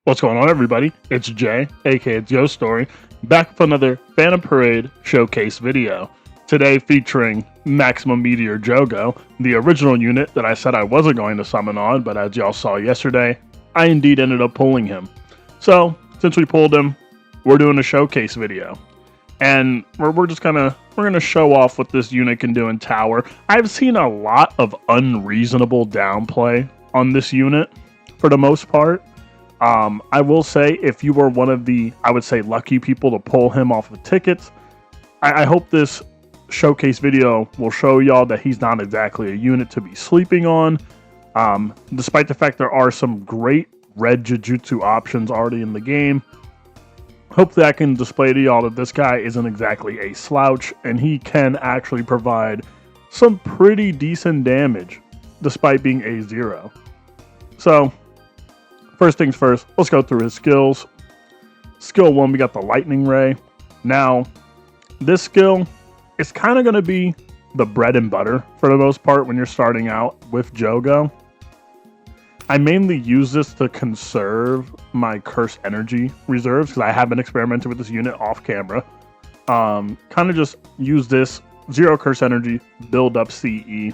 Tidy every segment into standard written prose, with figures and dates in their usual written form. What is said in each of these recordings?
What's going on, everybody? It's Jay, aka it's Yo Story, back with another Phantom Parade showcase video. Today featuring Maximum Meteor Jogo, the original unit that I said I wasn't going to summon on, but as y'all saw yesterday, I indeed ended up pulling him. So, since we pulled him, we're doing a showcase video. And we're just gonna show off what this unit can do in tower. I've seen a lot of unreasonable downplay on this unit for the most part. I will say, if you were one of the, I would say, lucky people to pull him off of tickets, I hope this showcase video will show y'all that he's not exactly a unit to be sleeping on. Despite the fact there are some great red Jujutsu options already in the game, hopefully I can display to y'all that this guy isn't exactly a slouch, and he can actually provide some pretty decent damage, despite being a 0. So, first things first, let's go through his skills. Skill 1, we got the Lightning Ray. Now, this skill is kind of going to be the bread and butter for the most part when you're starting out with Jogo. I mainly use this to conserve my Curse Energy reserves because I have been experimenting with this unit off camera. Kind of just use this 0 Curse Energy, build up CE,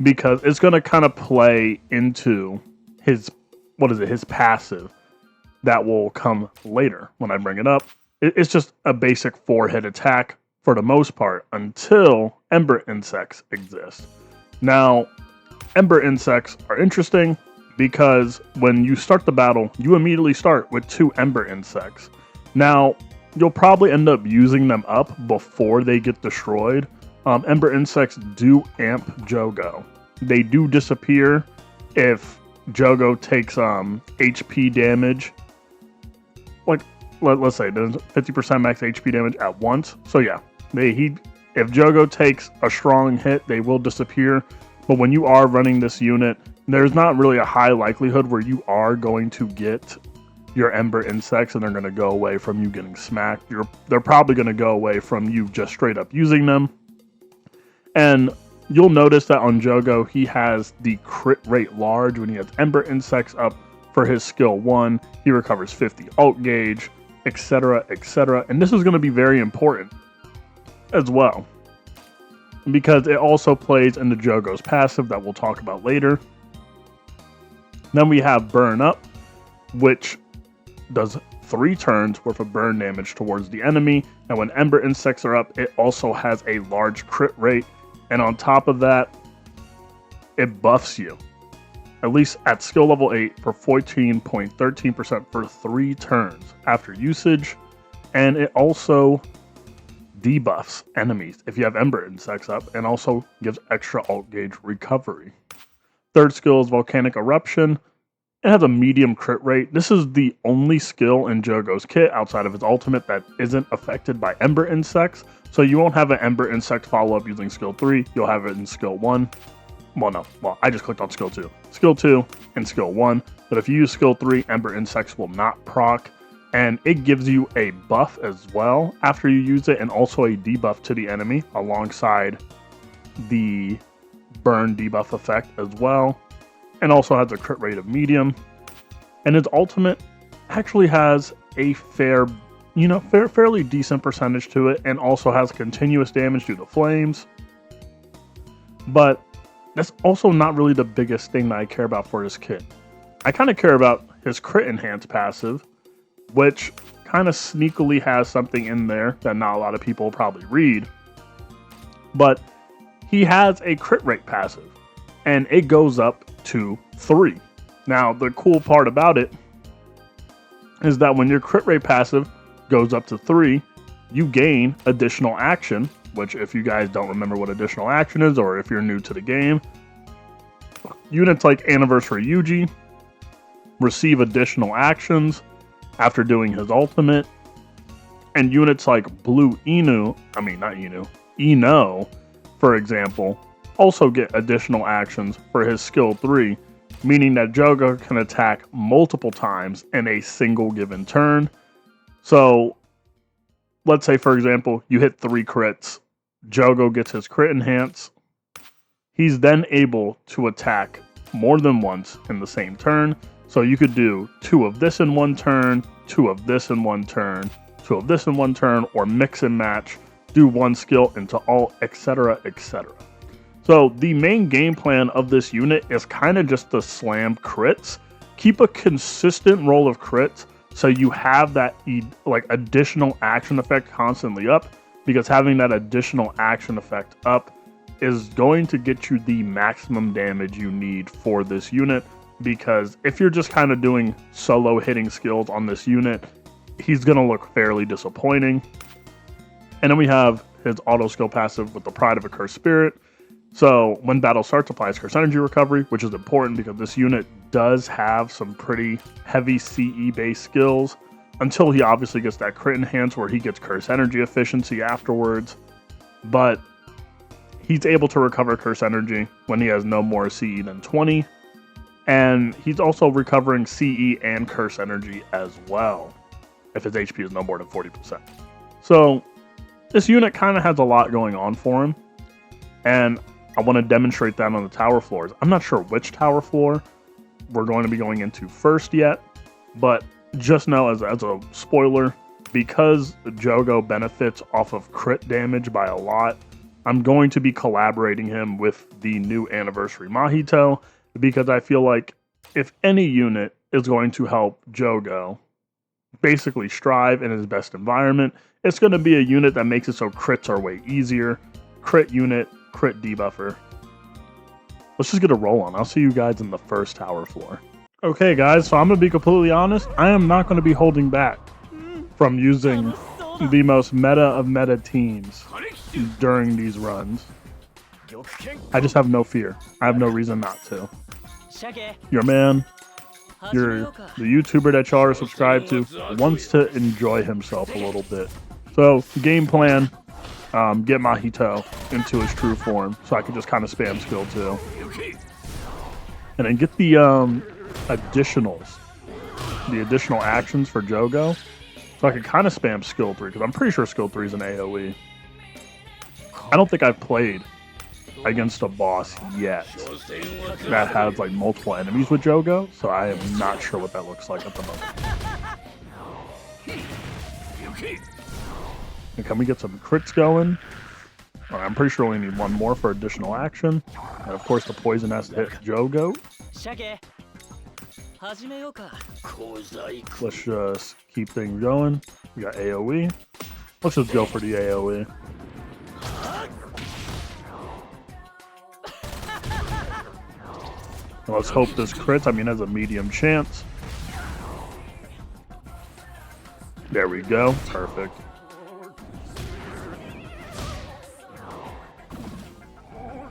because it's going to kind of play into his his passive that will come later when I bring it up. It's just a basic 4-hit attack for the most part until Ember Insects exist. Now, Ember Insects are interesting because when you start the battle, you immediately start with 2 Ember Insects. Now, you'll probably end up using them up before they get destroyed. Ember Insects do amp Jogo. They do disappear if Jogo takes HP damage. Like, let's say there's 50% max HP damage at once. So yeah, if Jogo takes a strong hit, they will disappear. But when you are running this unit, there's not really a high likelihood where you are going to get your Ember Insects and they're going to go away from you getting smacked. They're probably going to go away from you just straight up using them. And you'll notice that on Jogo, he has the crit rate large when he has Ember Insects up for his skill 1. He recovers 50 ult gauge, etc., etc. And this is going to be very important as well, because it also plays into Jogo's passive that we'll talk about later. Then we have Burn Up, which does 3 turns worth of burn damage towards the enemy. And when Ember Insects are up, it also has a large crit rate. And on top of that, it buffs you, at least at skill level 8, for 14.13% for 3 turns after usage. And it also debuffs enemies if you have Ember Insects up, and also gives extra ult gauge recovery. Third skill is Volcanic Eruption. It has a medium crit rate. This is the only skill in Jogo's kit outside of his ultimate that isn't affected by Ember Insects. So you won't have an Ember Insect follow-up using skill 3. You'll have it in skill 1. Well, I just clicked on skill 2. Skill 2 and skill 1. But if you use skill 3, Ember Insects will not proc. And it gives you a buff as well after you use it, and also a debuff to the enemy alongside the burn debuff effect as well. And also has a crit rate of medium. And his ultimate actually has a fairly decent percentage to it, and also has continuous damage due to flames. But that's also not really the biggest thing that I care about for his kit. I kind of care about his crit enhance passive, which kind of sneakily has something in there that not a lot of people probably read. But he has a crit rate passive, and it goes up to 3. Now, the cool part about it is that when your crit rate passive goes up to 3, you gain additional action, which, if you guys don't remember what additional action is, or if you're new to the game, units like Anniversary Yuji receive additional actions after doing his ultimate, and units like Ino, for example, also get additional actions for his skill 3, meaning that Jogo can attack multiple times in a single given turn. So, let's say, for example, you hit 3 crits, Jogo gets his crit enhance. He's then able to attack more than once in the same turn, So you could do 2 of this in one turn, 2 of this in one turn, 2 of this in one turn, or mix and match, do 1 skill into all, etc., etc. So the main game plan of this unit is kind of just to slam crits, keep a consistent roll of crits, so you have that like additional action effect constantly up, because having that additional action effect up is going to get you the maximum damage you need for this unit. Because if you're just kind of doing solo hitting skills on this unit, he's going to look fairly disappointing. And then we have his auto skill passive with the Pride of a Cursed Spirit. So when battle starts, applies Curse Energy Recovery, which is important because this unit does have some pretty heavy CE based skills, until he obviously gets that crit enhance where he gets Curse Energy Efficiency afterwards. But he's able to recover Curse Energy when he has no more CE than 20. And he's also recovering CE and Curse Energy as well, if his HP is no more than 40%. So this unit kind of has a lot going on for him, and I want to demonstrate that on the tower floors. I'm not sure which tower floor we're going to be going into first yet, but just know as a spoiler, because Jogo benefits off of crit damage by a lot, I'm going to be collaborating him with the new Anniversary Mahito, because I feel like if any unit is going to help Jogo basically strive in his best environment, it's going to be a unit that makes it so crits are way easier. Crit unit, crit debuffer. Let's just get a roll on. I'll see you guys in the first tower floor. Okay guys, so I'm going to be completely honest. I am not going to be holding back from using the most meta of meta teams during these runs. I just have no fear. I have no reason not to. Your man, the YouTuber that y'all are subscribed to, wants to enjoy himself a little bit. So, game plan, get Mahito into his true form, so I can just kind of spam skill 2. And then get the additionals, the additional actions for Jogo, so I can kind of spam skill 3, because I'm pretty sure skill 3 is an AoE. I don't think I've played against a boss yet that has like multiple enemies with Jogo, so I am not sure what that looks like at the moment. And can we get some crits going? Right, I'm pretty sure we need 1 more for additional action, and of course the poison has to hit Jogo. Let's just keep things going. We got AoE. Let's just go for the AoE. And let's hope this crits. I mean, has a medium chance. There we go. Perfect.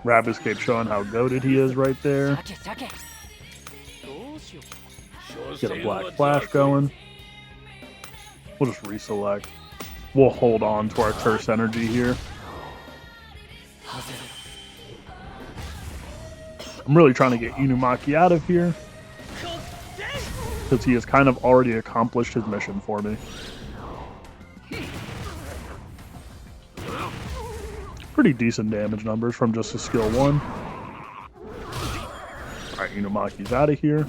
Rab Escape showing how goated he is right there. Get a black flash going. We'll just reselect. We'll hold on to our Curse Energy here. I'm really trying to get Inumaki out of here, because he has kind of already accomplished his mission for me. Pretty decent damage numbers from just a skill 1. Alright, Inumaki's out of here.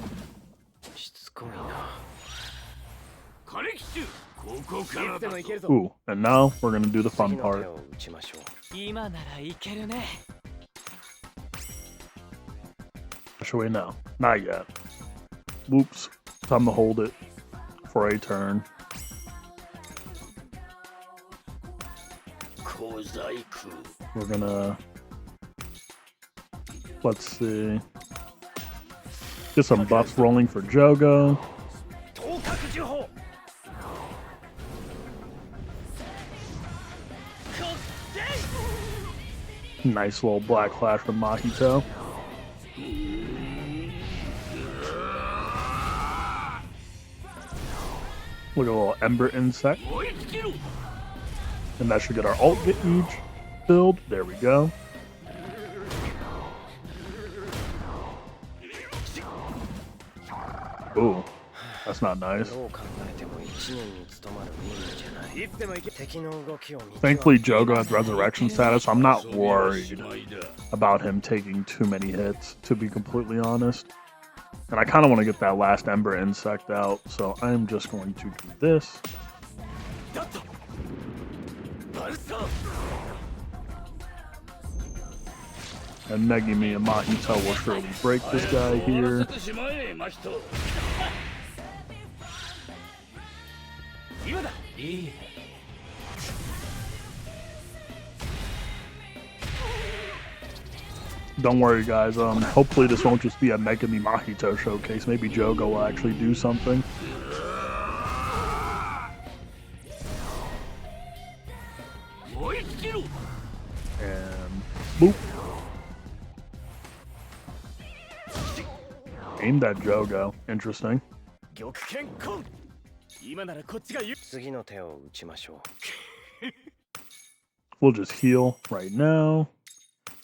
Ooh, and now we're going to do the fun part. Should we now? Not yet. Whoops. Time to hold it for a turn. We're gonna... Let's see. Get some buffs rolling for Jogo. Nice little black flash from Mahito. Look at a little Ember Insect. And that should get our ult gauge filled. There we go. Ooh, that's not nice. Thankfully, Jogo has resurrection status, so I'm not worried about him taking too many hits, to be completely honest. And I kind of want to get that last Ember Insect out, so I'm just going to do this. And Megumi and Mahito will surely break this guy here. Don't worry, guys. Hopefully this won't just be a Megumi Mahito showcase. Maybe Jogo will actually do something. And boop. Aimed at Jogo. Interesting. We'll just heal right now.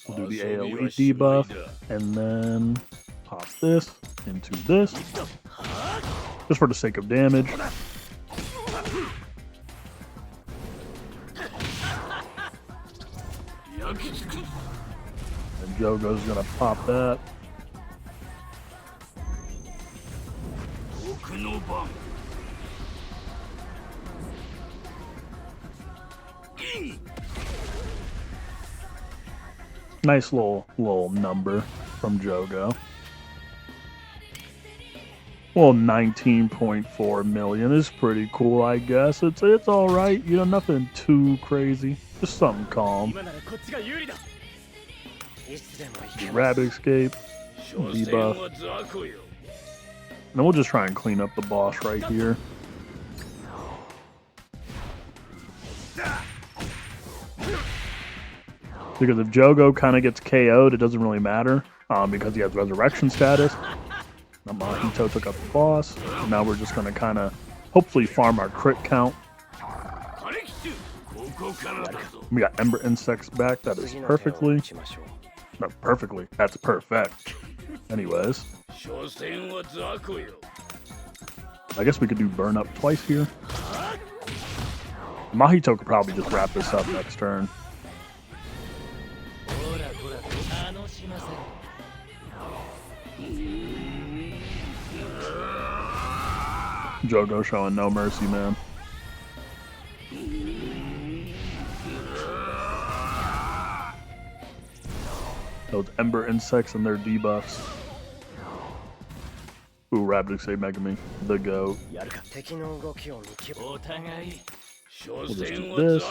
We'll do the AoE debuff, and then pop this into this, just for the sake of damage. And Jogo's gonna pop that. Nice little number from Jogo. Well, 19.4 million is pretty cool, I guess. It's all right. You know, nothing too crazy. Just something calm. Rabbit escape, debuff. And then we'll just try and clean up the boss right here. Because if Jogo kind of gets KO'd, it doesn't really matter because he has resurrection status. Now Mahito took up the boss. And now we're just going to kind of hopefully farm our crit count. We got Ember Insects back. That is perfectly. Not perfectly. That's perfect. Anyways. I guess we could do burn up twice here. Mahito could probably just wrap this up next turn. Jogo showing no mercy, man. Those Ember Insects and their debuffs. Ooh, Rapid Escape Megumi. The GOAT. We'll just do this.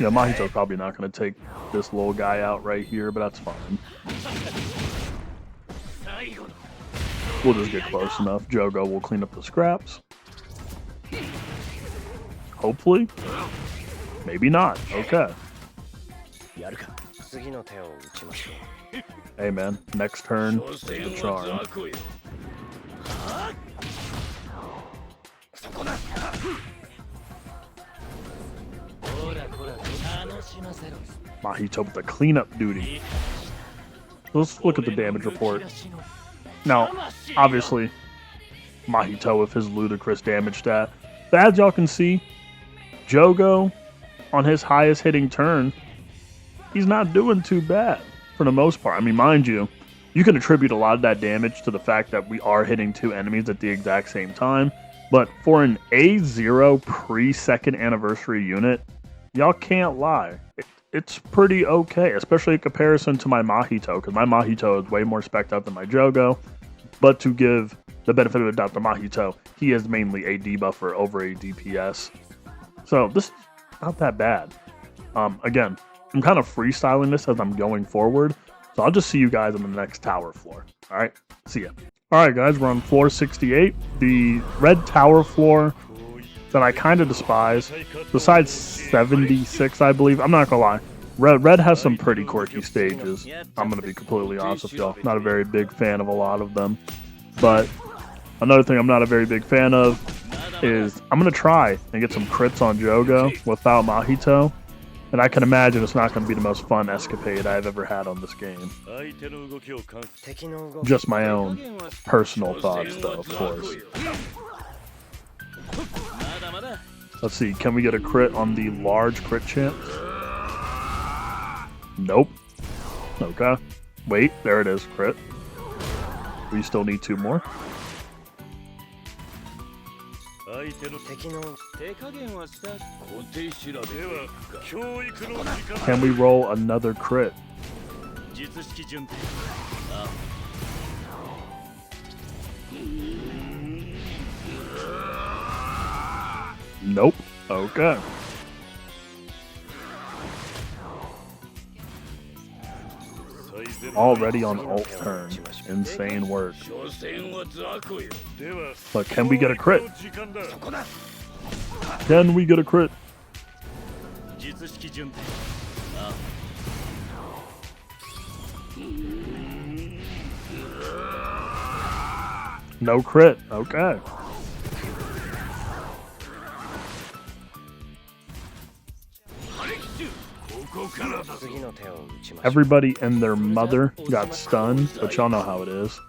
Yeah, Mahito's probably not going to take this little guy out right here, but that's fine. We'll just get close enough. Jogo will clean up the scraps. Hopefully. Maybe not. Okay. Hey man, next turn, is the charm. Mahito with the cleanup duty. Let's look at the damage report. Now, obviously, Mahito with his ludicrous damage stat. But as y'all can see, Jogo, on his highest hitting turn, he's not doing too bad for the most part. I mean, mind you, you can attribute a lot of that damage to the fact that we are hitting two enemies at the exact same time. But for an A0 pre-second anniversary unit, y'all can't lie. It's pretty okay, especially in comparison to my Mahito, because my Mahito is way more spec'd out than my Jogo. But to give the benefit of the doubt to Mahito, he is mainly a debuffer over a DPS. So this is not that bad. Again, I'm kind of freestyling this as I'm going forward. So I'll just see you guys on the next tower floor. All right, see ya. All right, guys, we're on floor 68. The red tower floor that I kind of despise, besides 76, I believe. I'm not gonna lie. Red has some pretty quirky stages. I'm gonna be completely honest with y'all. Not a very big fan of a lot of them. But another thing I'm not a very big fan of is I'm gonna try and get some crits on Jogo without Mahito. And I can imagine it's not going to be the most fun escapade I've ever had on this game. Just my own personal thoughts, though, of course. Let's see, can we get a crit on the large crit champ? Nope. Okay. Wait, there it is. Crit. We still need 2 more. Can we roll another crit? Nope. Okay. Already on ult turn. Insane work. But can we get a crit? Can we get a crit? No crit. Okay. Everybody and their mother got stunned, but y'all know how it is.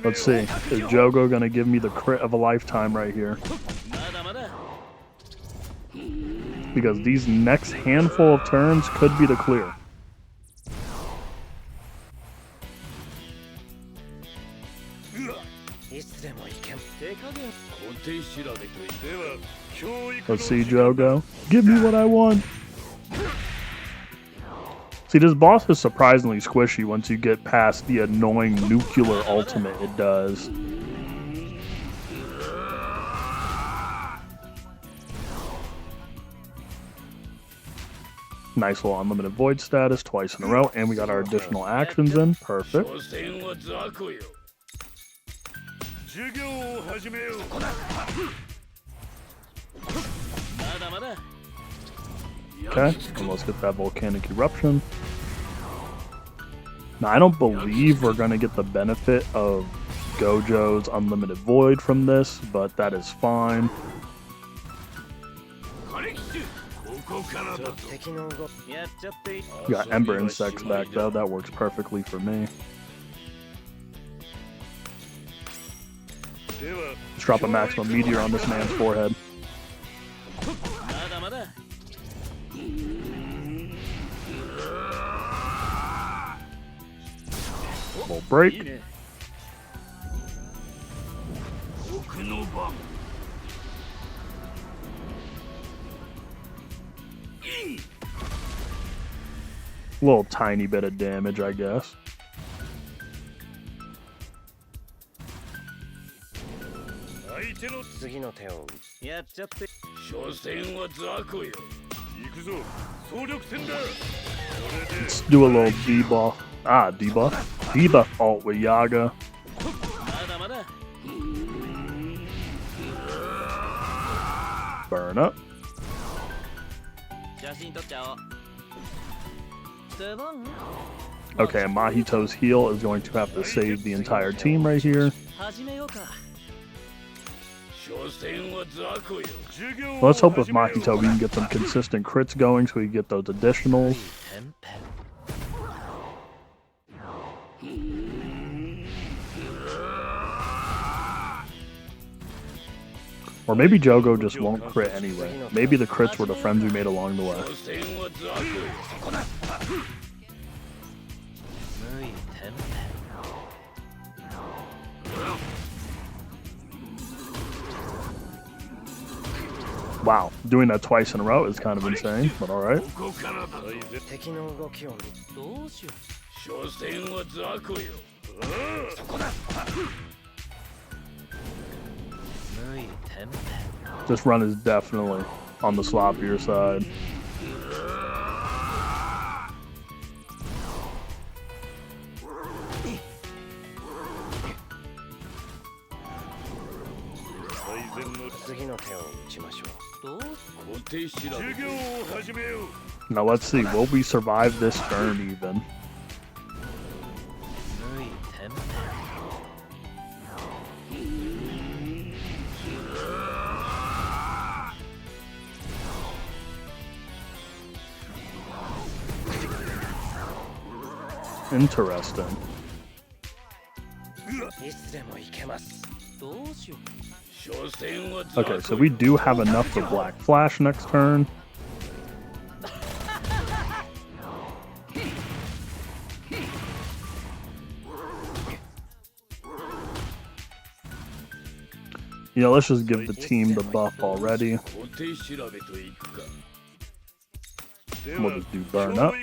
Let's see. Is Jogo gonna give me the crit of a lifetime right here? Because these next handful of turns could be the clear. Let's see, Jogo. Give me what I want. See, this boss is surprisingly squishy once you get past the annoying nuclear ultimate it does. Nice little unlimited void status twice in a row, and we got our additional actions in. Perfect. Okay, and let's get that volcanic eruption. Now, I don't believe we're going to get the benefit of Gojo's unlimited void from this, but that is fine. Got Ember Insects back though, that works perfectly for me. Let's drop a maximum meteor on this man's forehead. Full break. Little tiny bit of damage, I guess. Let's do a little debuff. Debuff. Debuff ult with Yaga. Burn up. Okay, Mahito's heal is going to have to save the entire team right here. Let's hope with Mahito we can get some consistent crits going so we can get those additionals. Or maybe Jogo just won't crit anyway. Maybe the crits were the friends we made along the way. Wow, doing that twice in a row is kind of insane, but alright. This run is definitely on the sloppier side. Now let's see, will we survive this turn even? Interesting. Okay, so we do have enough for Black Flash next turn. You know, let's just give the team the buff already. We'll just do burn up.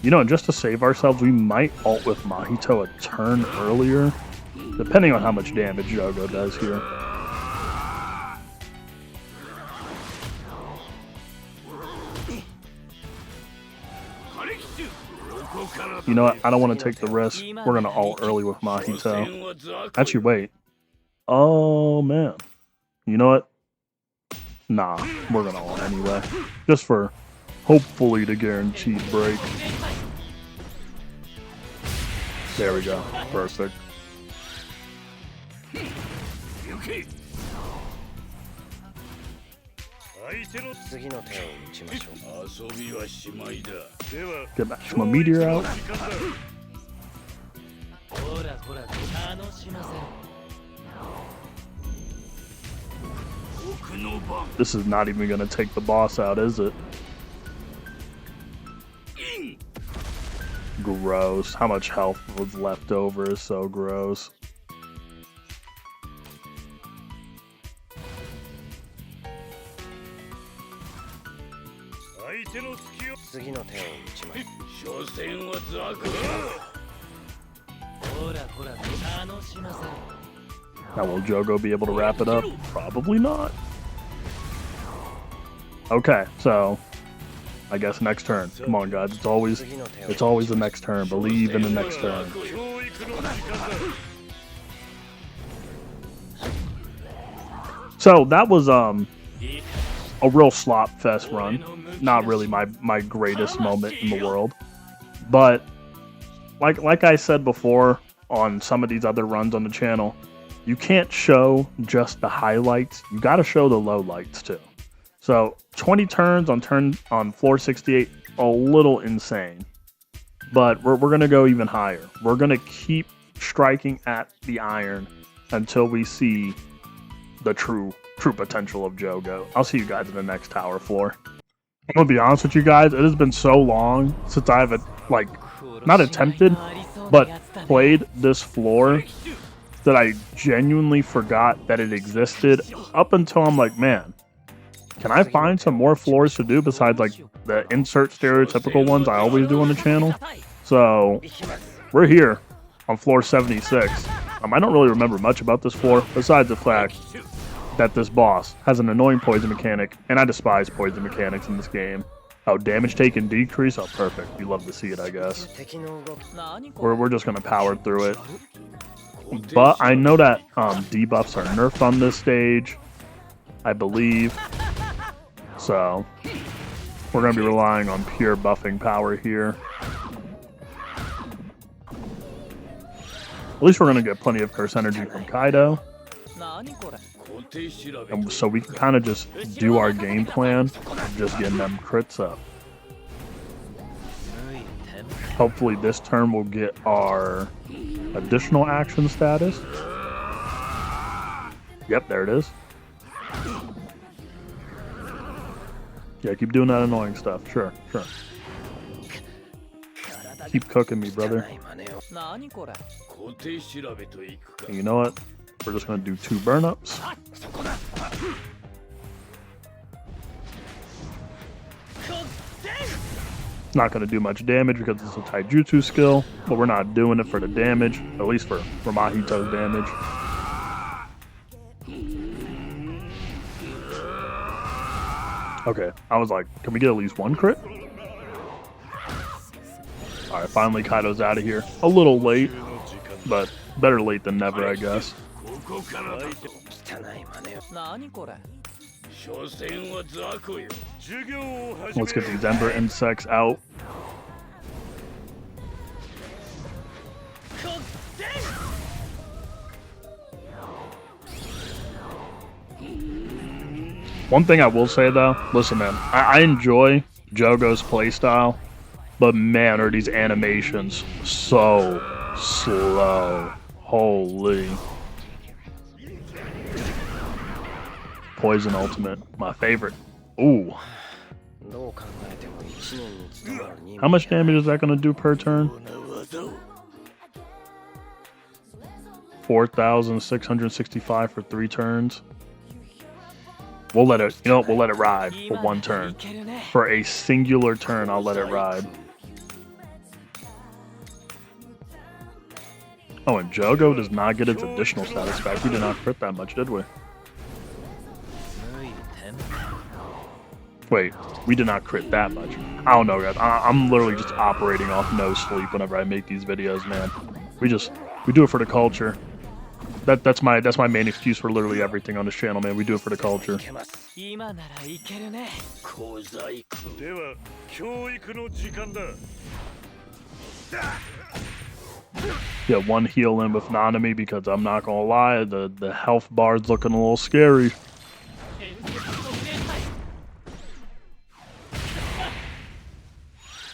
You know, just to save ourselves, we might ult with Mahito a turn earlier, depending on how much damage Jogo does here. You know what? I don't want to take the risk. We're going to ult early with Mahito. Actually, wait. Oh, man. You know what? Nah, we're going to ult anyway. Just for, hopefully, the guaranteed break. There we go. Perfect. Get back to my meteor out. This is not even going to take the boss out, is it? Gross. How much health was left over is so gross. Now will Jogo be able to wrap it up? Probably not. Okay, so I guess next turn. Come on, guys. It's always the next turn. Believe in the next turn. So that was a real slop fest run. Not really my greatest moment in the world, but like I said before on some of these other runs on the channel, you can't show just the highlights. You got to show the lowlights too. So 20 turns on floor 68, a little insane, but we're gonna go even higher. We're gonna keep striking at the iron until we see the true potential of Jogo. I'll see you guys in the next tower floor. I'm gonna be honest with you guys, it has been so long since I've not attempted, but played this floor that I genuinely forgot that it existed up until I'm like, man, can I find some more floors to do besides like the insert stereotypical ones I always do on the channel? So we're here on floor 76. I don't really remember much about this floor besides the fact that this boss has an annoying poison mechanic, and I despise poison mechanics in this game. Oh, damage taken decrease? Oh, perfect. You love to see it, I guess. We're just gonna power through it. But I know that debuffs are nerfed on this stage, I believe. So we're gonna be relying on pure buffing power here. At least we're gonna get plenty of curse energy from Kaido. And so we can kind of just do our game plan of just getting them crits up. Hopefully this turn we'll get our additional action status. Yep, there it is. Yeah, keep doing that annoying stuff. Sure. Keep cooking me, brother. And you know what? We're just going to do 2 burn-ups. Not going to do much damage because it's a taijutsu skill, but we're not doing it for the damage, at least for Mahito's damage. Okay, I was like, can we get at least 1 crit? Alright, finally Kaido's out of here. A little late, but better late than never, I guess. Let's get these Ember Insects out. One thing I will say though, listen man, I enjoy Jogo's playstyle, but man are these animations so slow. Holy. Poison ultimate, my favorite. Ooh. How much damage is that gonna do per turn? 4,665 for 3 turns. We'll let it, you know, we'll let it ride for 1 turn. For a singular turn, I'll let it ride. Oh, and Jogo does not get its additional status back. We did not crit that much, did we? Wait, we did not crit that much. I don't know, guys. I'm literally just operating off no sleep whenever I make these videos, man. We do it for the culture. That's my main excuse for literally everything on this channel, man. We do it for the culture. Yeah, 1 heal in with Nanami because I'm not gonna lie, the health bar's looking a little scary.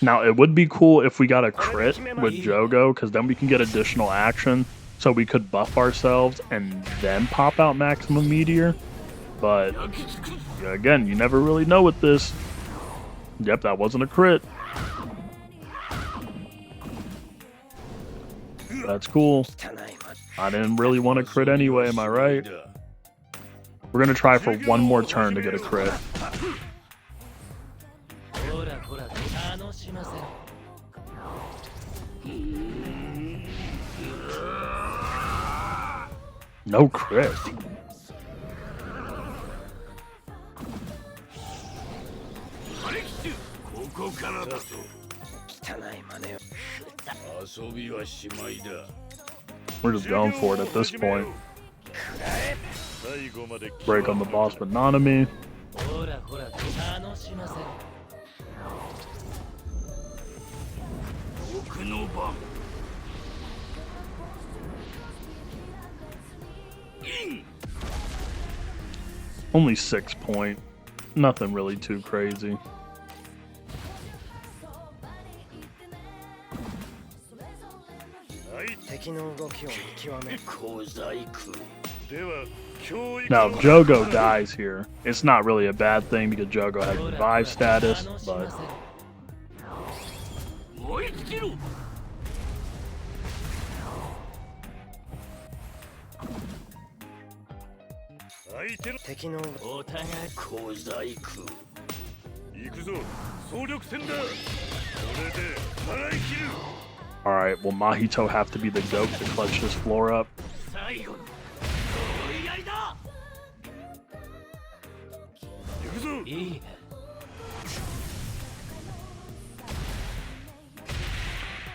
Now, it would be cool if we got a crit with Jogo, because then we can get additional action. So we could buff ourselves and then pop out Maximum Meteor. But, again, you never really know with this. Yep, that wasn't a crit. That's cool. I didn't really want a crit anyway, am I right? We're going to try for 1 more turn to get a crit. No crit. We're just going for it at this point. Break on the boss with Nanami. Only 6 point. Nothing really too crazy. Now, if Jogo dies here, it's not really a bad thing because Jogo has revive status, but... Alright, will Mahito have to be the goat to clutch this floor up?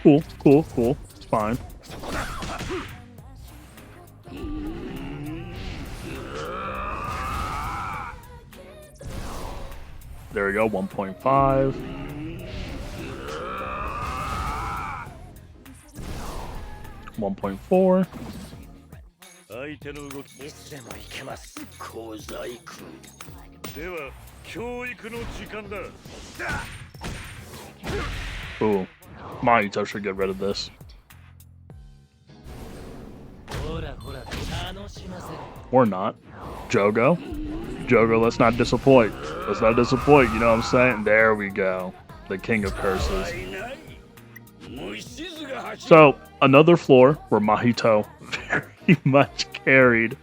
Cool, cool, cool. It's fine. There we go, 1.5. 1.4. Ooh, Mahito should get rid of this. Or not. Jogo? Jogo, let's not disappoint. Let's not disappoint, you know what I'm saying? There we go. The king of curses. So, another floor where Mahito very much carried.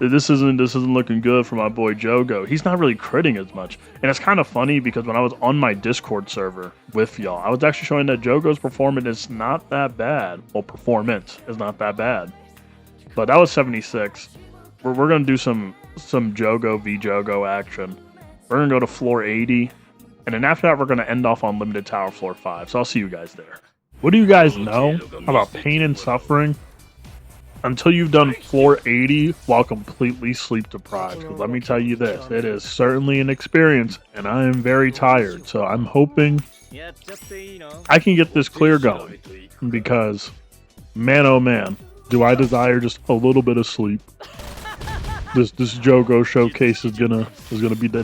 This isn't looking good for my boy Jogo. He's not really critting as much. And it's kind of funny because when I was on my Discord server with y'all, I was actually showing that Jogo's performance is not that bad. Well, performance is not that bad. But that was 76. We're going to do some Jogo v Jogo action. We're going to go to floor 80. And then after that, we're going to end off on Limited Tower floor 5. So I'll see you guys there. What do you guys know about pain and suffering until you've done floor 80 while completely sleep deprived? Because let me tell you this, it is certainly an experience, and I am very tired. So I'm hoping I can get this clear going, because man, oh man, do I desire just a little bit of sleep. This Jogo showcase is gonna be the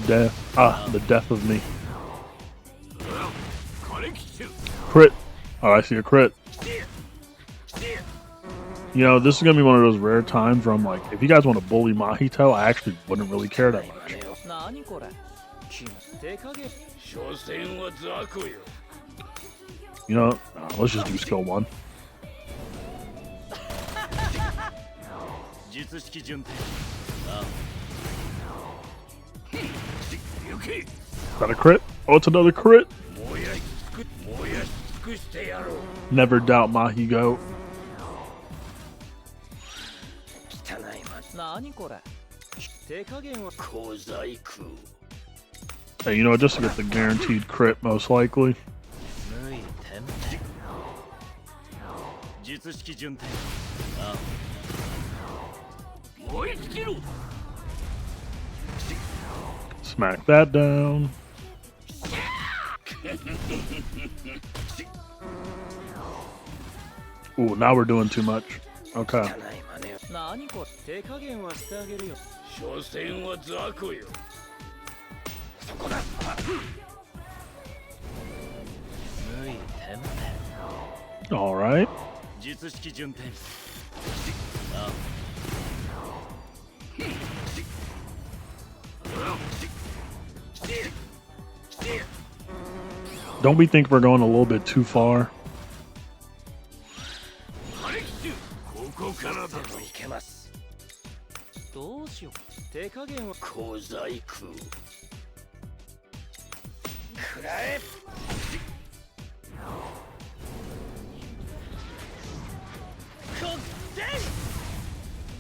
death of me. Crit. Oh, I see a crit. You know, this is gonna be one of those rare times where I'm like, if you guys want to bully Mahito, I actually wouldn't really care that much. You know, let's just do skill 1. Is that a crit? Oh, it's another crit. Never doubt Mahito. Hey, you know, just to get the guaranteed crit, most likely. Smack that down. Ooh, now we're doing too much. Okay. All right. Don't we think we're going a little bit too far?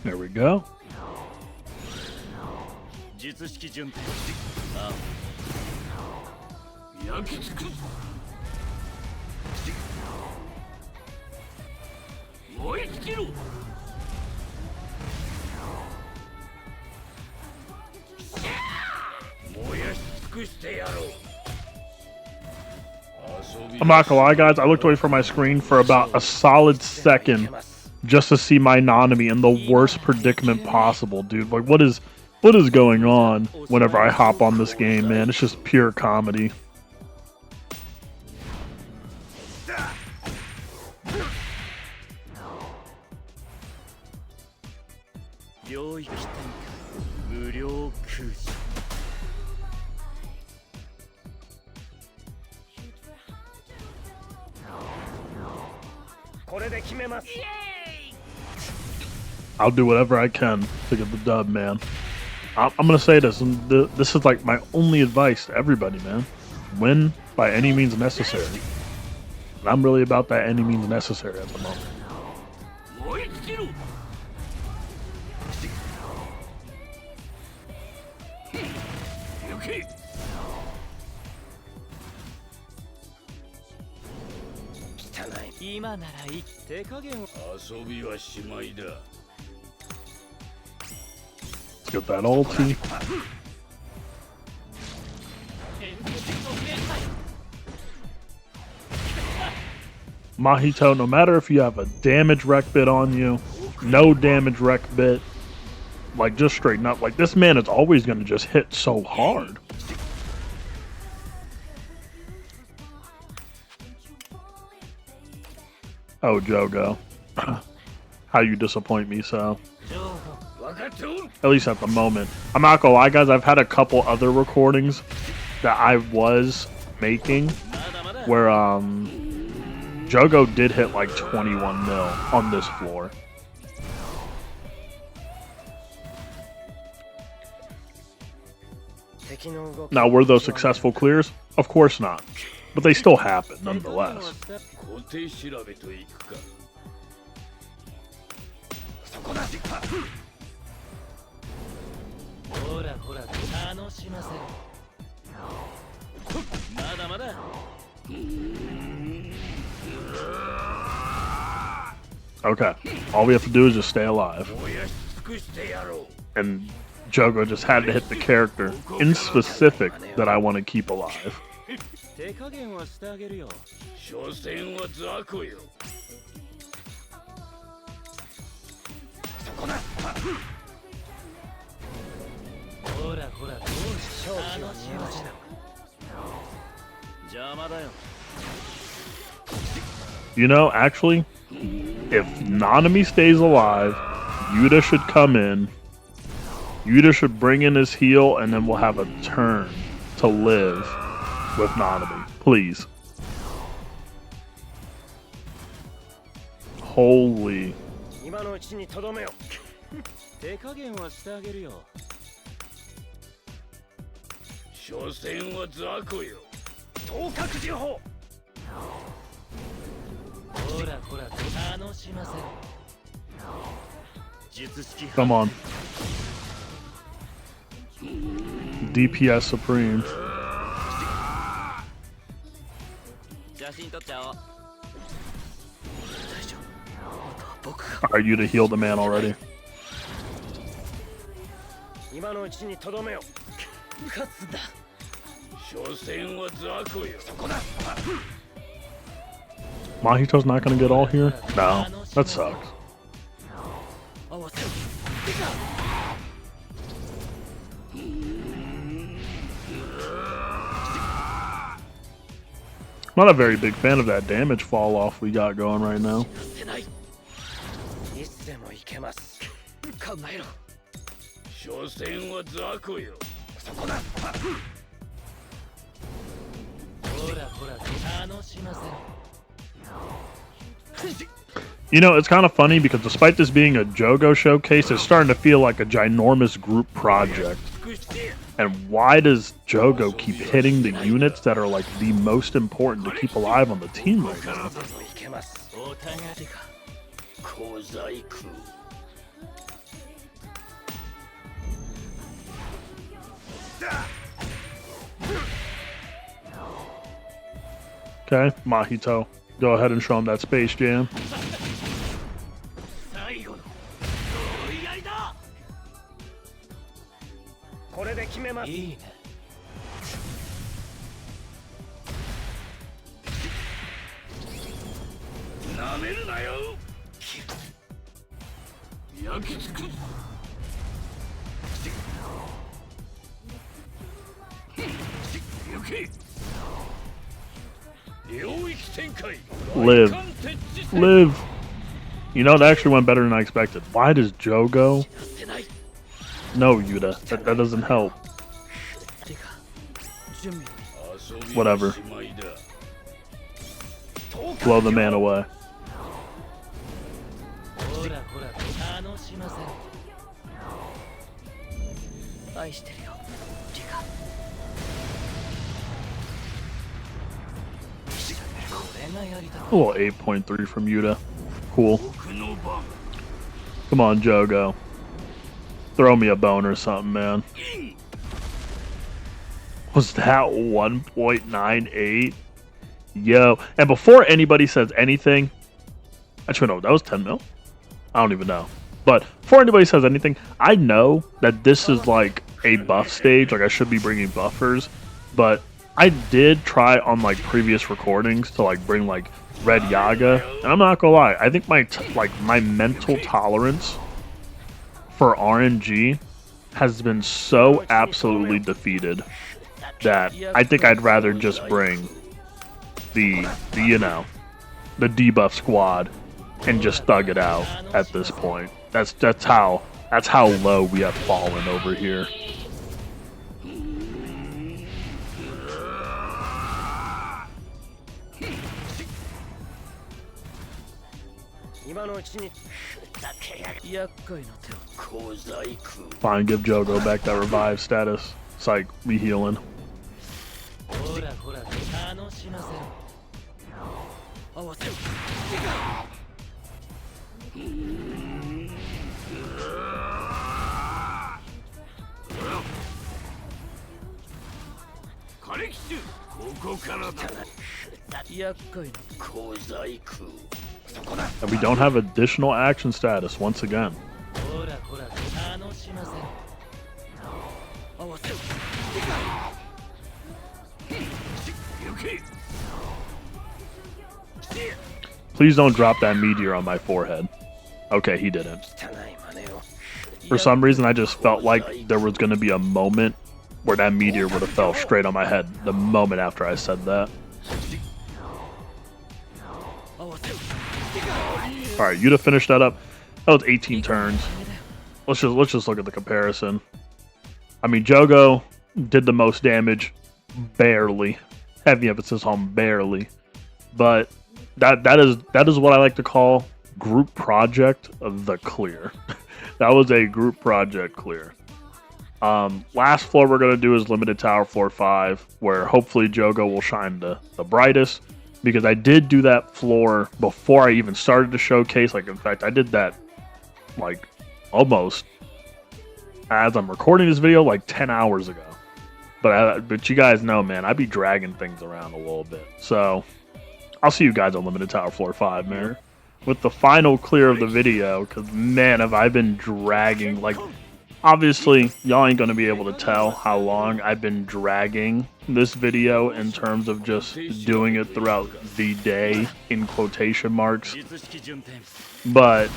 There we go. I'm not gonna lie, guys, I looked away from my screen for about a solid second just to see my Nanami in the worst predicament possible, dude. Like, what is going on whenever I hop on this game, man? It's just pure comedy. I'll do whatever I can to get the dub, man. I'm gonna say this, and this is like my only advice to everybody, man. Win by any means necessary. And I'm really about that any means necessary at the moment. Let's get that ulti. Mahito, no matter if you have a damage rec bit on you, no damage rec bit, like just straighten up. Like, this man is always going to just hit so hard. Oh, Jogo. How you disappoint me so. At least at the moment. I'm not gonna lie, guys, I've had a couple other recordings that I was making where Jogo did hit like 21 mil on this floor. Now, were those successful clears? Of course not. But they still happen, nonetheless. Okay, all we have to do is just stay alive. And Jogo just had to hit the character in specific that I want to keep alive. You know, actually, if Nanami stays alive, Yuta should come in. Yuta should bring in his heal, and then we'll have a turn to live with Nanami. Please. Holy. Come on. DPS Supreme. Are you to heal the man already? Mahito's not gonna get all here? No, that sucks. Not a very big fan of that damage fall off we got going right now. You know, it's kind of funny because despite this being a JOGO showcase, it's starting to feel like a ginormous group project. And why does JOGO keep hitting the units that are like the most important to keep alive on the team right now? Okay, Mahito, go ahead and show him that Space Jam. Live. Live. You know, that actually went better than I expected. Why does JOGO? No, Yuta. That doesn't help. Whatever. Blow the man away. A little 8.3 from Yuta. Cool. Come on, JOGO. Throw me a bone or something, man. Was that 1.98? Yo. And before anybody says anything, actually, no, that was 10 mil? I don't even know. But before anybody says anything, I know that this is like a buff stage. Like, I should be bringing buffers. But I did try on like previous recordings to like bring like Red Yaga. And I'm not gonna lie, I think my mental tolerance for RNG has been so absolutely defeated that I think I'd rather just bring the you know, the debuff squad and just thug it out at this point. That's how low we have fallen over here. Fine, give JOGO back that revive status. Psych, we healing. And we don't have additional action status once again. Please don't drop that meteor on my forehead. Okay, he didn't. For some reason, I just felt like there was going to be a moment where that meteor would have fell straight on my head the moment after I said that. Alright, you to finish that up. That was 18 turns. Let's just look at the comparison. I mean, Jogo did the most damage, barely. Heavy emphasis on barely. But that is what I like to call group project of the clear. That was a group project clear. Last floor we're gonna do is limited tower floor 5, where hopefully Jogo will shine the brightest. Because I did do that floor before I even started the showcase. Like, in fact, I did that like almost as I'm recording this video, like 10 hours ago. But you guys know, man, I be dragging things around a little bit. So I'll see you guys on limited tower floor 5, man. With the final clear of the video, because man, have I been dragging. Like, obviously, y'all ain't gonna be able to tell how long I've been dragging this video in terms of just doing it throughout the day, in quotation marks. But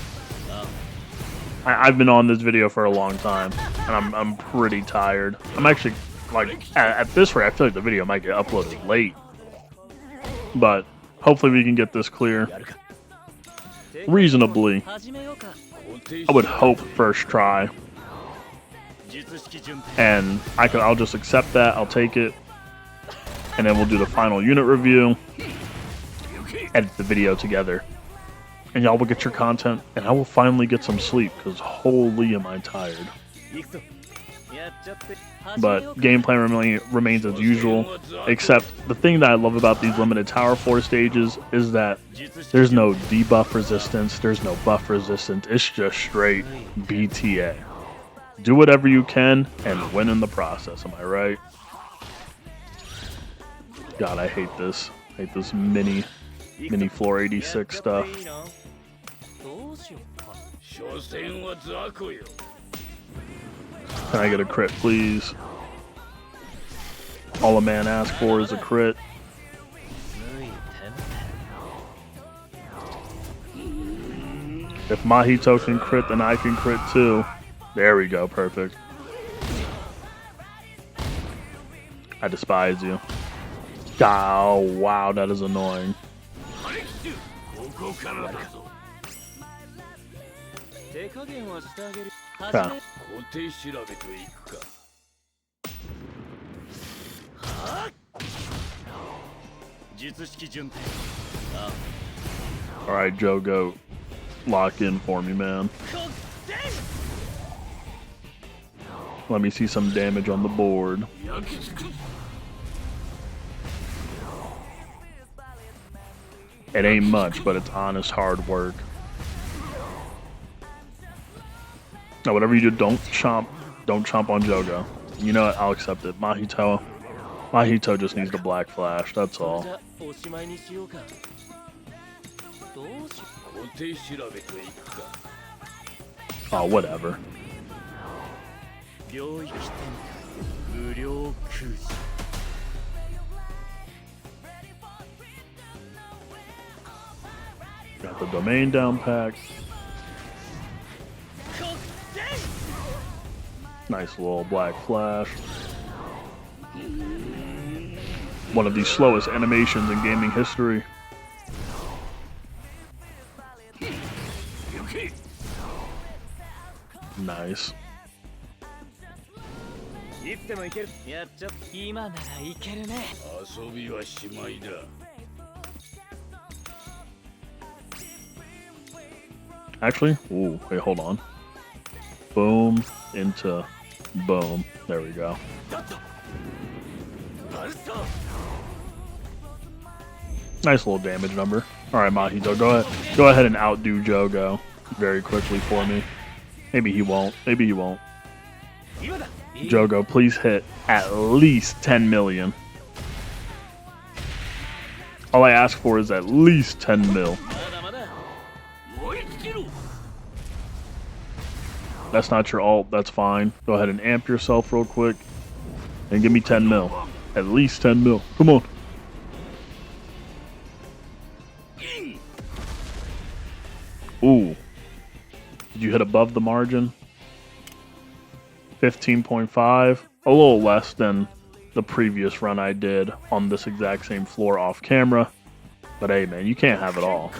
I've been on this video for a long time, and I'm pretty tired. I'm actually, like, at this rate, I feel like the video might get uploaded late. But hopefully we can get this clear reasonably. I would hope first try. And I'll just accept that. I'll take it. And then we'll do the final unit review. Edit the video together. And y'all will get your content. And I will finally get some sleep. Because holy am I tired. But gameplay remains as usual. Except the thing that I love about these limited tower 4 stages is that there's no debuff resistance. There's no buff resistance. It's just straight BTA. Do whatever you can and win in the process. Am I right? God, I hate this. I hate this mini floor 86 stuff. Can I get a crit, please? All a man asks for is a crit. If Mahito can crit, then I can crit too. There we go, perfect. I despise you. Oh, wow, that is annoying. Okay. Alright, Jogo, lock in for me, man. Let me see some damage on the board. It ain't much, but it's honest hard work. Now, whatever you do, don't chomp on Jogo. You know what? I'll accept it. Mahito just needs the black flash. That's all. Oh, whatever. Got the domain down packed. Nice little black flash. One of the slowest animations in gaming history. Nice. Actually, ooh, wait, hold on. Boom into boom. There we go. Nice little damage number. All right, Mahito, go ahead and outdo Jogo very quickly for me. Maybe he won't. Maybe he won't. Jogo, please hit at least 10 million. All I ask for is at least 10 mil. That's not your ult, that's fine. Go ahead and amp yourself real quick. And give me 10 mil. At least 10 mil. Come on. Ooh. Did you hit above the margin? 15.5. a little less than the previous run I did on this exact same floor off camera. But hey, man, you can't have it all.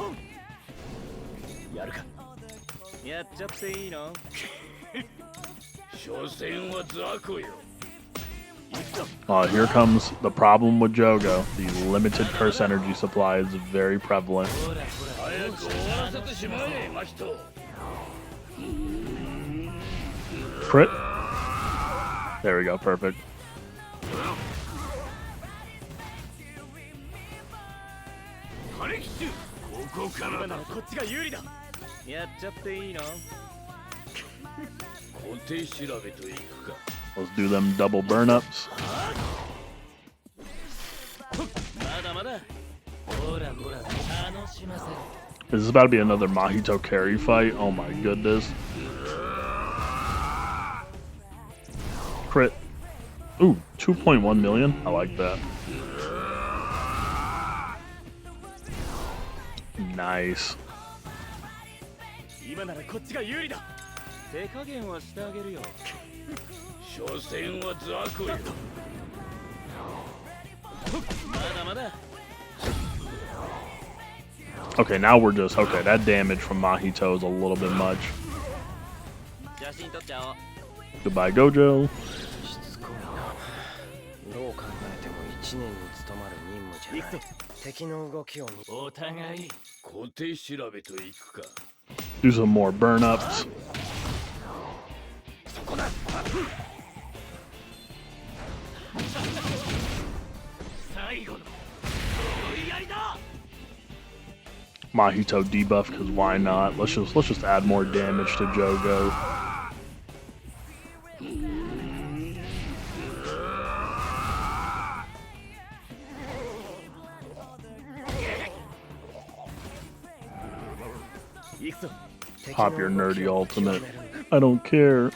Here comes the problem with Jogo. The limited curse energy supply is very prevalent. Crit. There we go, perfect. Let's do them double burn ups. This is about to be another Mahito carry fight. Oh my goodness. Crit. Ooh, 2.1 million. I like that. Nice. Okay, now we're just okay. That damage from Mahito is a little bit much. Goodbye, Gojo. Do some more burn ups. Mahito debuff, because why not? Let's just add more damage to Jogo. Pop your nerdy ultimate. I don't care.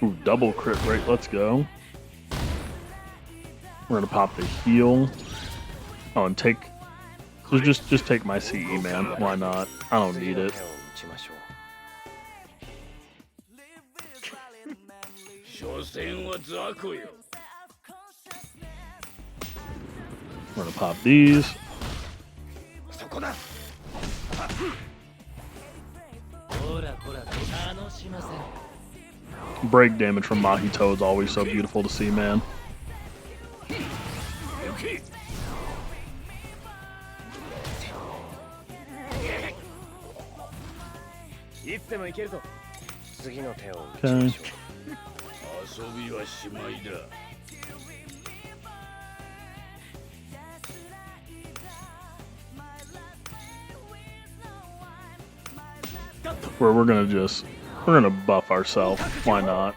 Ooh, double crit rate, let's go. We're gonna pop the heal. Oh, and take... So just take my CE, man. Why not? I don't need it. We're gonna pop these. Break damage from Mahito is always so beautiful to see, man. Okay. Where we're gonna buff ourselves. Why not?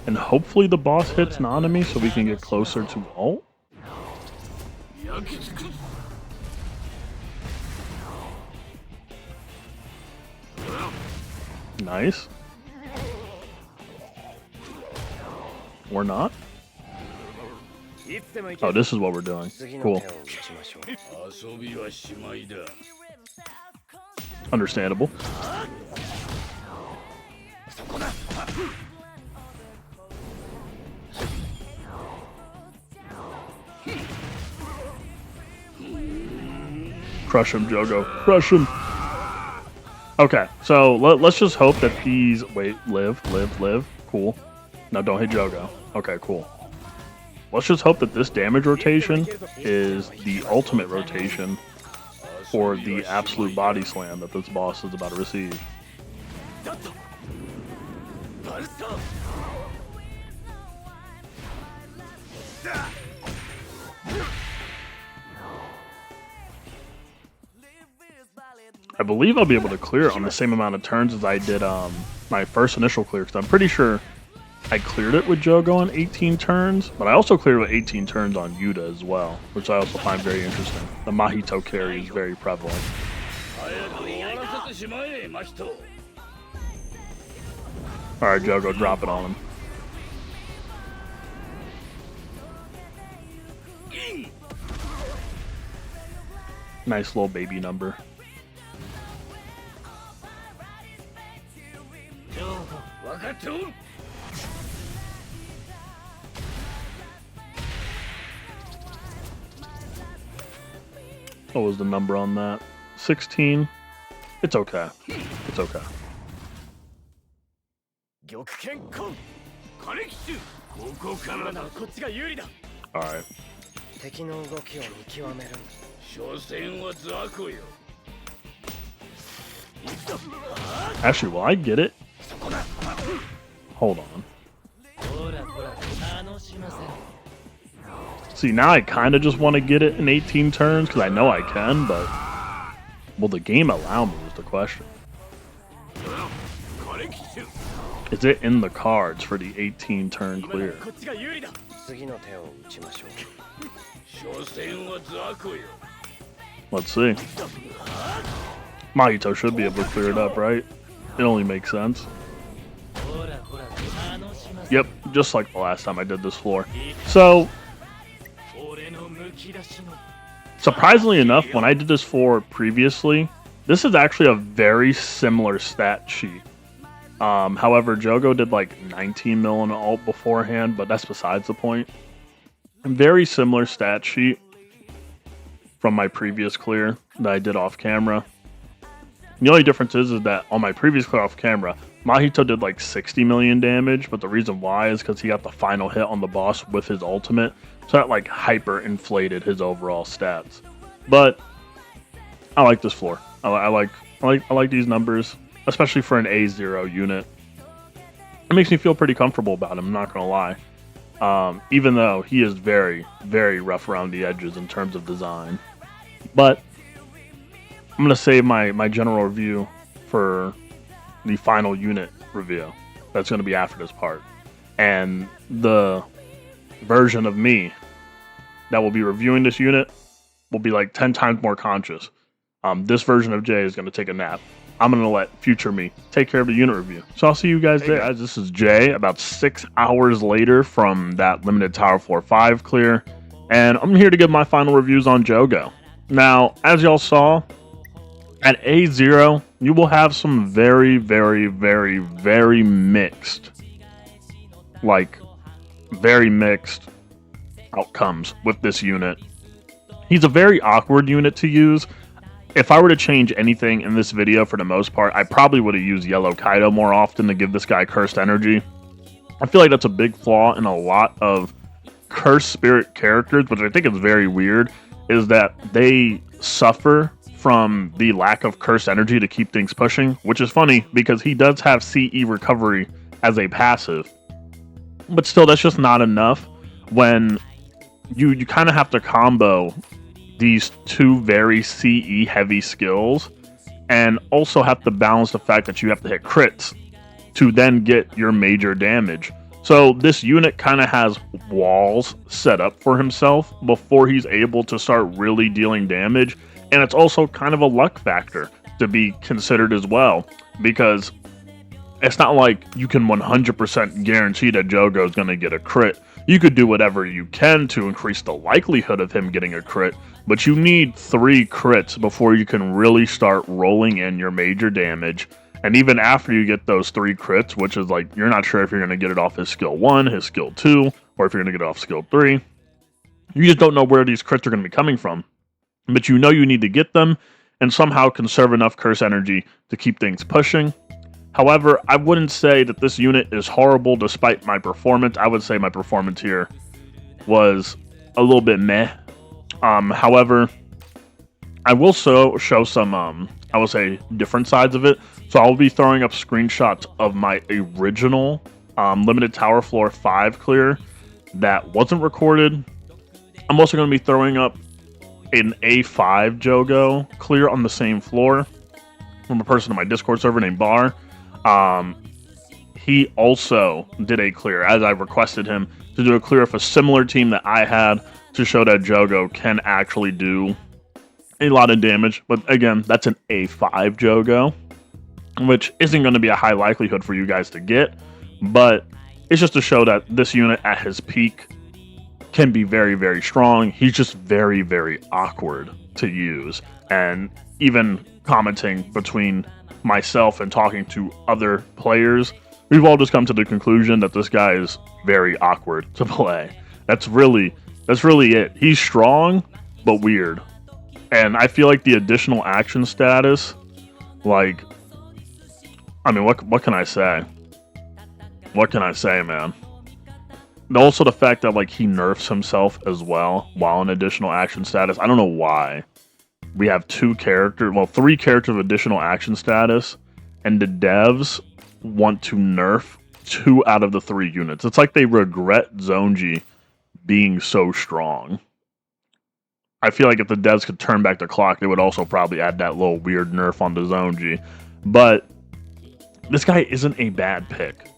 And hopefully the boss hits Nanami so we can get closer to ult. Nice. We're not. Oh, this is what we're doing. Cool. Understandable. Crush him, Jogo. Crush him. Okay, so let's just hope that he's... Wait, live. Cool. No, don't hit Jogo. Okay, cool. Let's just hope that this damage rotation is the ultimate rotation for the absolute body slam that this boss is about to receive. I believe I'll be able to clear it on the same amount of turns as I did my first initial clear, because I'm pretty sure I cleared it with Jogo on 18 turns, but I also cleared it with 18 turns on Yuta as well, which I also find very interesting. The Mahito carry is very prevalent. Alright, Jogo, drop it on him. Nice little baby number. What was the number on that? 16. It's okay. It's okay. Alright. Actually, will I get it? Hold on. See, now I kind of just want to get it in 18 turns because I know I can, but will the game allow me is the question. Is it in the cards for the 18 turn clear? Let's see. Mahito should be able to clear it up, right? It only makes sense. Yep, just like the last time I did this floor. So, surprisingly enough, when I did this floor previously, this is actually a very similar stat sheet. However, Jogo did like 19 mil in alt beforehand, but that's besides the point. Very similar stat sheet from my previous clear that I did off camera. The only difference is that on my previous clear off camera, Mahito did like 60 million damage, but the reason why is because he got the final hit on the boss with his ultimate, so that like hyper inflated his overall stats. But I like this floor. I like these numbers, especially for an A0 unit. It makes me feel pretty comfortable about him, I'm not gonna lie. Even though he is very, very rough around the edges in terms of design. But I'm gonna save my general review for the final unit review. That's gonna be after this part. And the version of me that will be reviewing this unit will be like 10 times more conscious. This version of Jay is gonna take a nap. I'm gonna let future me take care of the unit review. So I'll see you guys there. Guys, this is Jay about 6 hours later from that limited Tower Floor 5 clear. And I'm here to give my final reviews on Jogo. Now, as y'all saw, at A0, you will have some very, very, very, very mixed, very mixed outcomes with this unit. He's a very awkward unit to use. If I were to change anything in this video for the most part, I probably would have used Yellow Kaido more often to give this guy cursed energy. I feel like that's a big flaw in a lot of cursed spirit characters, which I think is very weird, is that they suffer from the lack of cursed energy to keep things pushing, which is funny because he does have CE recovery as a passive. But still, that's just not enough when you kind of have to combo these two very CE heavy skills and also have to balance the fact that you have to hit crits to then get your major damage. So this unit kind of has walls set up for himself before he's able to start really dealing damage. And it's also kind of a luck factor to be considered as well, because it's not like you can 100% guarantee that Jogo is going to get a crit. You could do whatever you can to increase the likelihood of him getting a crit, but you need 3 crits before you can really start rolling in your major damage. And even after you get those 3 crits, which is like, you're not sure if you're going to get it off his skill 1, his skill 2, or if you're going to get it off skill 3. You just don't know where these crits are going to be coming from. But you know you need to get them and somehow conserve enough curse energy to keep things pushing. However, I wouldn't say that this unit is horrible despite my performance. I would say my performance here was a little bit meh. However, I will show some, I will say, different sides of it. So I'll be throwing up screenshots of my original Limited Tower Floor 5 clear that wasn't recorded. I'm also going to be throwing up an A5 Jogo clear on the same floor from a person on my Discord server named Bar. He also did a clear, as I requested him to do a clear of a similar team that I had to show that Jogo can actually do a lot of damage. But again, that's an A5 Jogo, which isn't going to be a high likelihood for you guys to get, but it's just to show that this unit at his peak can be very, very strong. He's just very, very awkward to use. And even commenting between myself and talking to other players, we've all just come to the conclusion that this guy is very awkward to play. That's really it. He's strong, but weird. And I feel like the additional action status, like, I mean, what can I say? What can I say, man? And also the fact that, like, he nerfs himself as well while in additional action status. I don't know why. We have three characters of additional action status, and the devs want to nerf 2 out of the 3 units. It's like they regret Zonji being so strong. I feel like if the devs could turn back the clock, they would also probably add that little weird nerf on the Zonji. But this guy isn't a bad pick.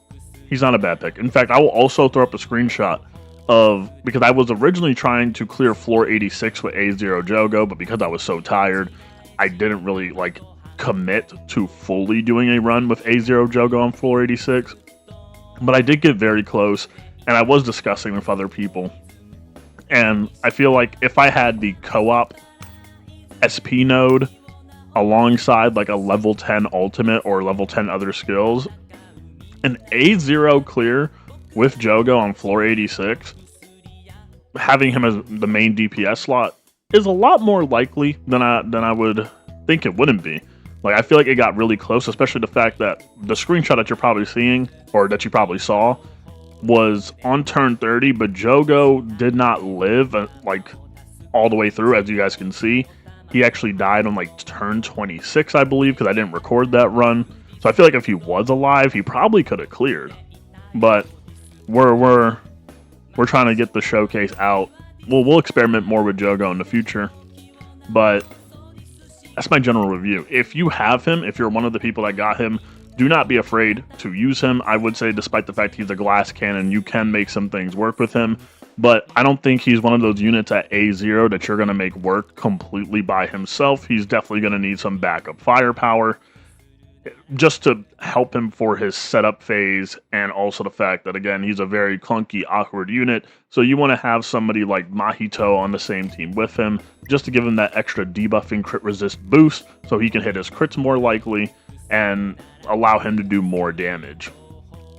He's not a bad pick. In fact, I will also throw up a screenshot of, because I was originally trying to clear floor 86 with A0 Jogo, but because I was so tired, I didn't really like commit to fully doing a run with A0 Jogo on floor 86. But I did get very close, and I was discussing with other people. And I feel like if I had the co-op SP node alongside like a level 10 ultimate or level 10 other skills, an A0 clear with Jogo on floor 86, having him as the main DPS slot is a lot more likely than I would think it wouldn't be. Like, I feel like it got really close, especially the fact that the screenshot that you're probably seeing, or that you probably saw, was on turn 30, but Jogo did not live like all the way through, as you guys can see. He actually died on like turn 26, I believe, because I didn't record that run. So I feel like if he was alive, he probably could have cleared. But we're trying to get the showcase out. We'll experiment more with Jogo in the future. But that's my general review. If you have him, if you're one of the people that got him, do not be afraid to use him. I would say, despite the fact he's a glass cannon, you can make some things work with him. But I don't think he's one of those units at A0 that you're going to make work completely by himself. He's definitely going to need some backup firepower just to help him for his setup phase, and also the fact that, again, he's a very clunky, awkward unit. So you want to have somebody like Mahito on the same team with him, just to give him that extra debuffing crit resist boost so he can hit his crits more likely and allow him to do more damage.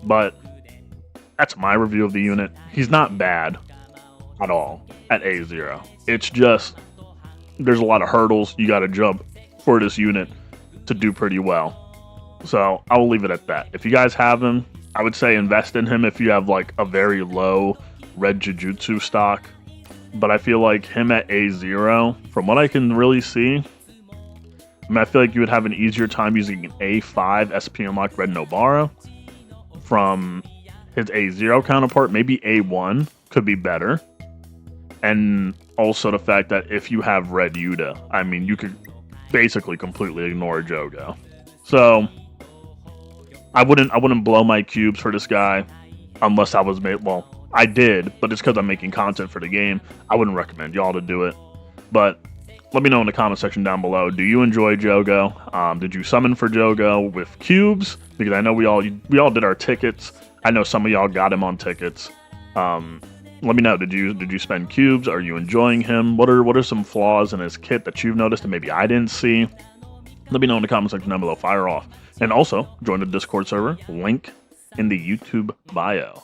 But that's my review of the unit. He's not bad at all at A0. It's just there's a lot of hurdles you got to jump for this unit to do pretty well. So I will leave it at that. If you guys have him, I would say invest in him if you have like a very low red Jujutsu stock. But I feel like him at A0, from what I can really see, I feel like you would have an easier time using an A5 SP unlocked red Nobara from his A0 counterpart. Maybe A1 could be better. And also the fact that if you have red Yuta, I mean, you could basically completely ignore Jogo. So I wouldn't blow my cubes for this guy unless I was made. Well, I did, but it's because I'm making content for the game. I wouldn't recommend y'all to do it. But let me know in the comment section down below. Do you enjoy Jogo? Did you summon for Jogo with cubes? Because I know we all did our tickets. I know some of y'all got him on tickets. Let me know. Did you spend cubes? Are you enjoying him? What are some flaws in his kit that you've noticed and maybe I didn't see? Let me know in the comment section down below. Fire off. And also, join the Discord server. Link in the YouTube bio.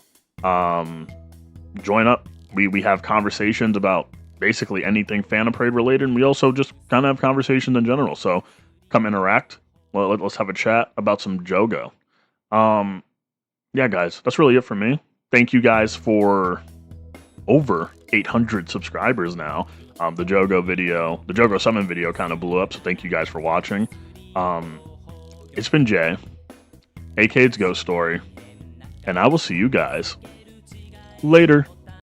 Join up. We have conversations about basically anything Phantom Parade related, and we also just kind of have conversations in general. So come interact. Let's have a chat about some Jogo. Yeah, guys, that's really it for me. Thank you guys for over 800 subscribers now. The Jogo summon video kind of blew up, so thank you guys for watching. It's been Jay, aka It's Ghost Story, and I will see you guys later.